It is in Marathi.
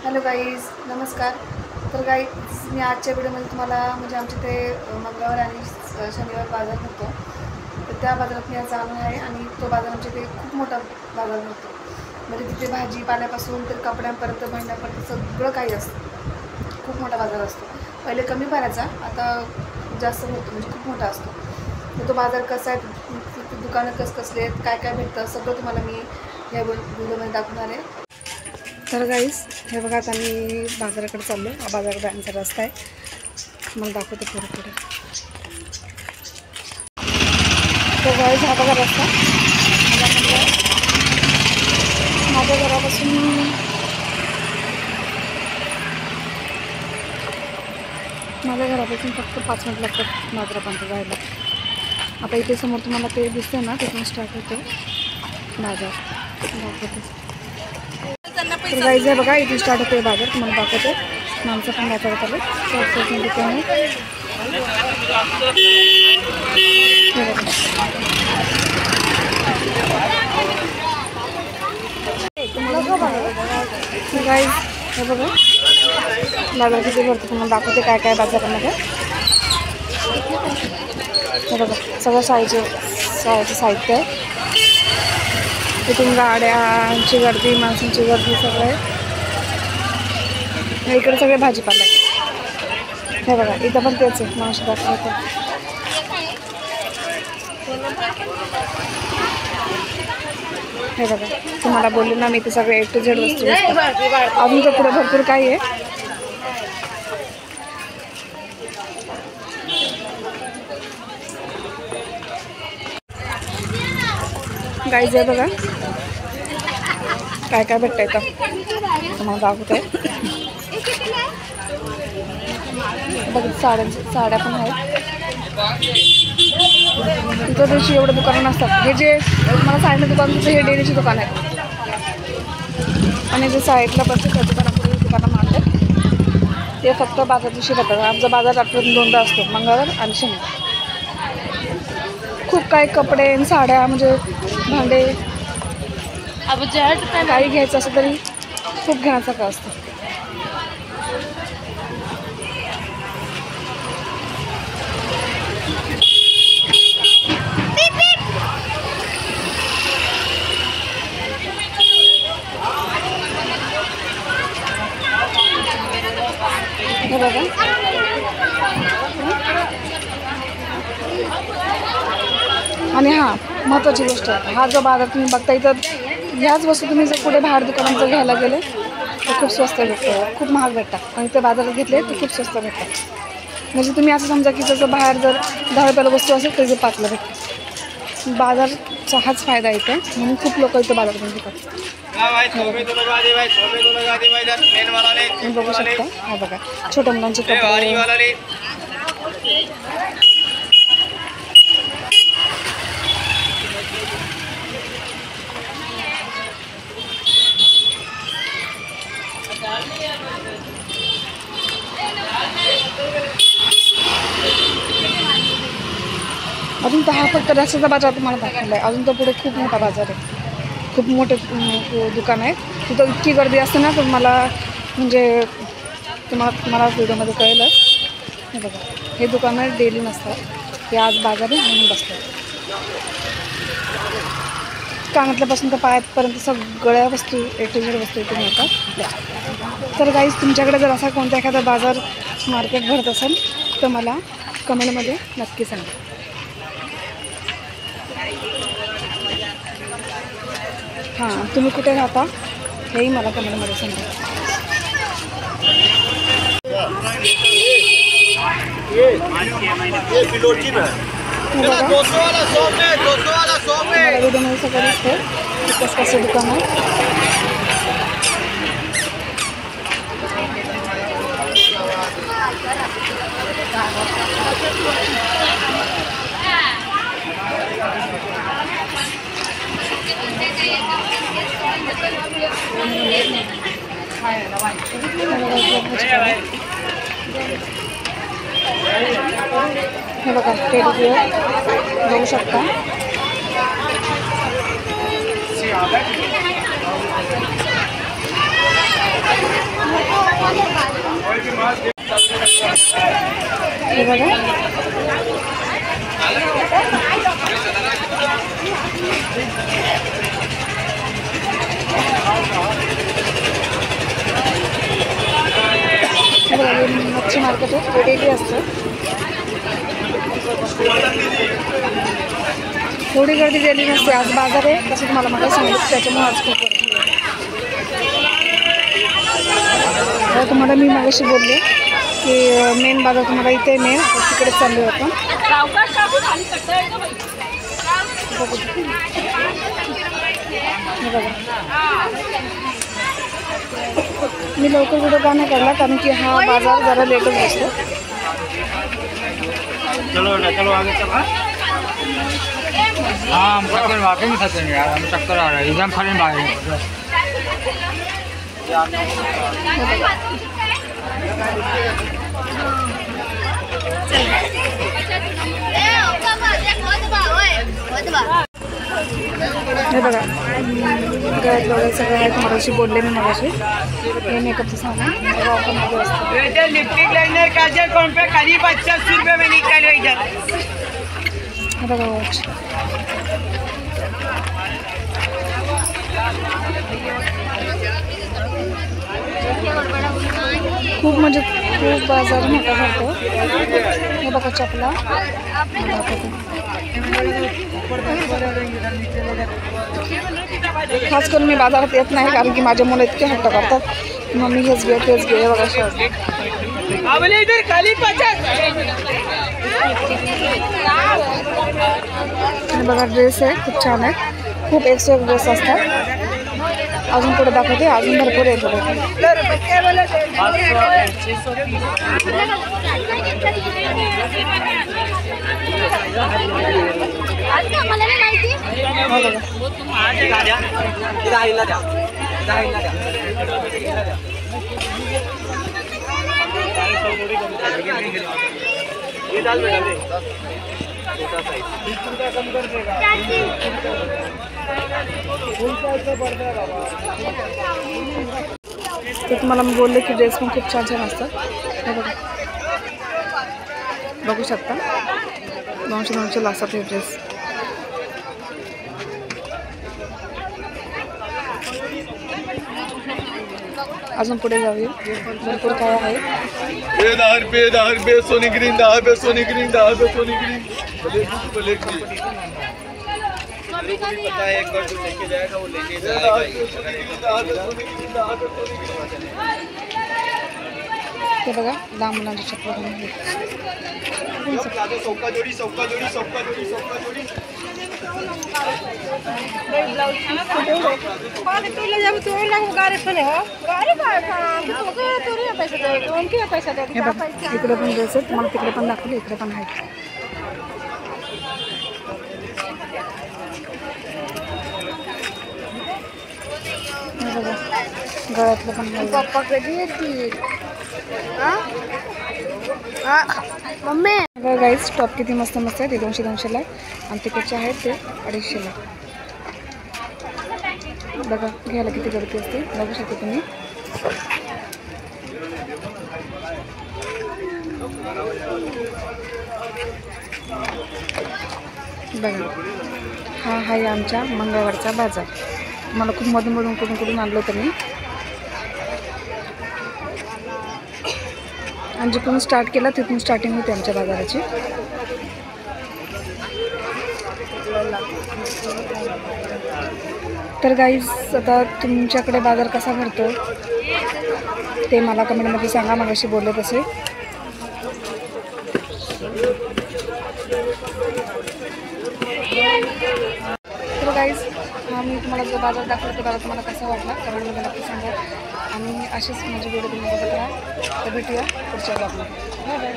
हॅलो गाईज, नमस्कार. तर गाईज, मी आजच्या व्हिडिओमध्ये तुम्हाला म्हणजे आमच्या ते मंगळवार आणि शनिवार बाजार भरतो. तर त्या बाजारात मी आज जाणार आहे आणि तो बाजार आमच्या इथे खूप मोठा बाजार भरतो. म्हणजे तिथे भाजीपाल्यापासून तर कपड्यांपर्यंत महिन्यापर्यंत सगळं काही असतं. खूप मोठा बाजार असतो. पहिले कमी भरायचा, आता जास्त भरतो, म्हणजे खूप मोठा असतो. तर तो बाजार कसा आहे, दुकानं कसले आहेत, काय काय भेटतं, सगळं तुम्हाला मी या व्हिडिओमध्ये दाखवणार आहे. तर गाईस, हे बघा, आता मी बाजाराकडे चाललो. हा बाजार जाण्याचा रस्ता आहे, मला दाखवते पुढे. तर गाईस, हा बघा रस्ता. माझ्या घरापासून फक्त 5 मिनिट लागतात बाजारापर्यंत जायला. आता इथे समोर तुम्हाला ते दिसतं ना, तिथून स्टार्ट होतो बाजार. दाखवते. तर गाईज, आहे बघा, इथून स्टार्ट होते बाजार. तुम्हाला दाखवते. माणसं पण बाजारात आले. दुकान गाईज, हे बघा बाजार किती भरतो तुम्हाला दाखवते. काय काय बाजारामध्ये हे बघा, सगळं शाळेचं साहित्य आहे. तिथून गाड्यांची गर्दी, माणसांची गर्दी सगळं आहे. इकडे सगळे भाजीपाला आहे. हे बघा, इथं पण तेच आहे. माणसं दाखवतं. हे बघा, तुम्हाला बोलले ना मी, ते सगळे A to Z वस्तू असतात. अजून तर पुढे भरपूर काही आहे. गाईज, आहे बघा काय काय भेटतं इथं, तुम्हाला दाखवते. बघा, साड्या पण आहेत. इतर दिवशी एवढं दुकानं नसतात. हे जे मला साडीचं दुकान होतं, हे डेलीचे दुकान आहे. आणि जे साईडला बसते त्या दुकानं मांडतात, ते फक्त बाजार दिवशी राहतात. आमचा बाजार आठवड्यातून 2दा असतो, मंगळवार आणि शनिवार. खूप काही कपडे, साड्या, म्हणजे भांडे, काही घ्यायचं असं तरी खूप घेण्यासारखं असतं. हे बघा, आणि हां, महत्त्वाची गोष्ट आहे, हा जो बाजार तुम्ही बघता, इथं ह्याच वस्तू तुम्ही जर कुठे बाहेर दुकानात जर घ्यायला गेले तर खूप स्वस्त भेटतं, खूप महाग भेटतात. आणि ते बाजारात घेतले तर खूप स्वस्त भेटतात. म्हणजे तुम्ही असं समजा की जसं बाहेर जर 10 रुपयाला वस्तू असेल तर 5ला भेटते. बाजारचा हाच फायदा येतो, म्हणून खूप लोक इथं बाजारात घेतात. बघू शकता. हा बघा, छोट्या मुलांचे कपडे. अजून तर हा फक्त रस्त्याचा बाजार तुम्हाला दाखवला आहे. अजून तर पुढे खूप मोठा बाजार आहे, खूप मोठे दुकान आहेत. तिथं इतकी गर्दी असते ना, तर मला म्हणजे तुम्हाला व्हिडिओमध्ये कळेलच. हे बघा, हे दुकानं डेली नसतात, हे आज बाजार आहे म्हणून बसतात. कानातल्यापासून तर पायापर्यंत सगळ्या वस्तू A to Z वस्तू इथे मिळतात. तर गाईज, तुमच्याकडे जर असा कोणता एखादा बाजार मार्केट भरत असेल तर मला कमेंटमध्ये नक्की सांगा. हां, तुम्ही कुठे राहता हेही मला कमेंटमध्ये सांगा. मला व्हिडिओमध्ये सगळं दिसतं कसं दुकान आहे. हे बघा, टेडी बिअर बघू शकता. हे बघा मच्छी मार्केट आहे, डेली असतं. थोडी गर्दी गेली नसते, आज बाजार आहे तसं तुम्हाला मला सांगितलं, त्याच्यामुळे आज खूप गर्दी आहे. तुम्हाला मी मागाशी बोलले की मेन बाजार तुम्हाला इथे मेन तिकडे चाललो आपण. मी लवकर व्हिडिओ का नाही काढला कारण की हा बाजार जरा लेटच असतो. चलो चलो आगे चलो. हाँ हम चक्कर वाकई में खाते हैं यार, हमें चक्कर आ रहा है एकदम खाने बाहर. हे बघा गळ्यात वगैरे सगळं आहे, तुम्हालाशी बोलले मी मगाशी. हे मेकअपचं सामान ऑफरमध्ये असतं. लिपस्टिक लाइनर काजल कॉम्पे करीब 85 रुपये में निकल रही है. हे बघा वॉच. खूप म्हणजे खूप बाजार मोठा भरतो. हे बघा चपला खास करून मी बाजारात येत नाही कारण की माझ्या मुलं इतके हट्ट करतात, मम्मी हेच घे तेच घे. बघा शर्ट बघा ड्रेस आहे, खूप छान आहे, खूप एक ड्रेस असतात. अजून पुढे दाखवते, अजून भरपूर आहे पुढे. तर तुम्हाला मी बोलले की ड्रेस पण खूप छान छान असतात. हे बघा बघू शकता 200 असतात हे ड्रेस. अजून पुढे जाऊया, भरपूर काय आहे. 10 रुपये सोनी ग्रीन, 10 रुपये सोनी ग्रीन, 10 रुपये सोनी ग्रीन. पता है एक बार जो लेके जाएगा वो लेके जाएगा. हे बघा लहान मुलांची चप्पल सौका जोड़ी, सौका जोड़ी, सौका जोड़ी, सौका जोड़ी. इकडे पण ड्रेस आहेत, तुम्हाला तिकडे पण दाखवले, इकडे पण आहेत. गळ्यातलं पण पप्पा कधी येतील मम्मी. गाईज टॉप किती मस्त मस्त आहे. ते 200-200ला आणि तिकडचे आहेत ते 250ला. बघा घ्यायला किती गर्दी असते, बघू शकता तुम्ही. बघा हा आहे आमच्या मंगळवारचा बाजार. मला खूप मधून कुठून आणलं तर मी, आणि जिथून स्टार्ट केला तिथून स्टार्टिंग होते आमच्या बाजाराची. तर गाईज आता तुमच्याकडे बाजार कसा भरतो ते मला कमेंटमध्ये सांगा, मगाशी बोलले तसे. तर गाईज हा मी तुम्हाला जो बाजार दाखवतो बाजार तुम्हाला कसा वाटला कमेंटमध्ये नक्की सांगा. आणि असेच माझी व्हिडिओ तुम्ही बघत राहा. तर भेटूया पुढच्या ब्लॉगमध्ये. Bye bye.